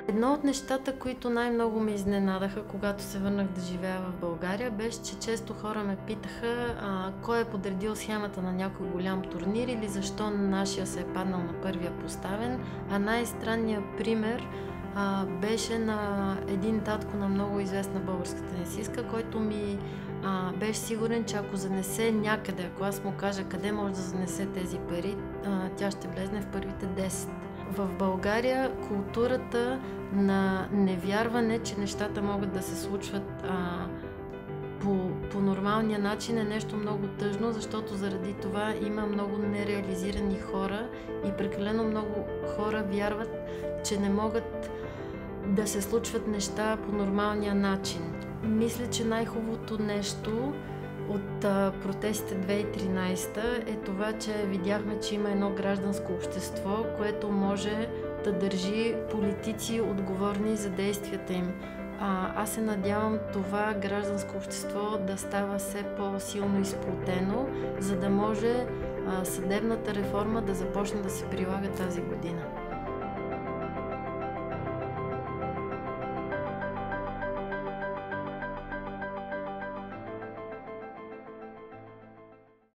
Едно от нещата, които най-много ме изненадаха, когато се върнах да живея в България, беше, че често хора ме питаха кой е подредил схемата на някой голям турнир или защо нашия се е паднал на първия поставен. А най-странният пример беше на един татко на много известна българска тенисистка, който ми беше сигурен, че ако занесе някъде, ако аз му кажа къде може да занесе тези пари, тя ще влезне в първите 10. В България културата на невярване, че нещата могат да се случват по нормалния начин е нещо много тъжно, защото заради това има много нереализирани хора и прекалено много хора вярват, че не могат да се случват неща по нормалния начин. Мисля, че най-хубавото нещо от протестите 2013 е това, че видяхме, че има едно гражданско общество, което може да държи политици отговорни за действията им. Аз се надявам това гражданско общество да става все по-силно изплотено, за да може съдебната реформа да започне да се прилага тази година.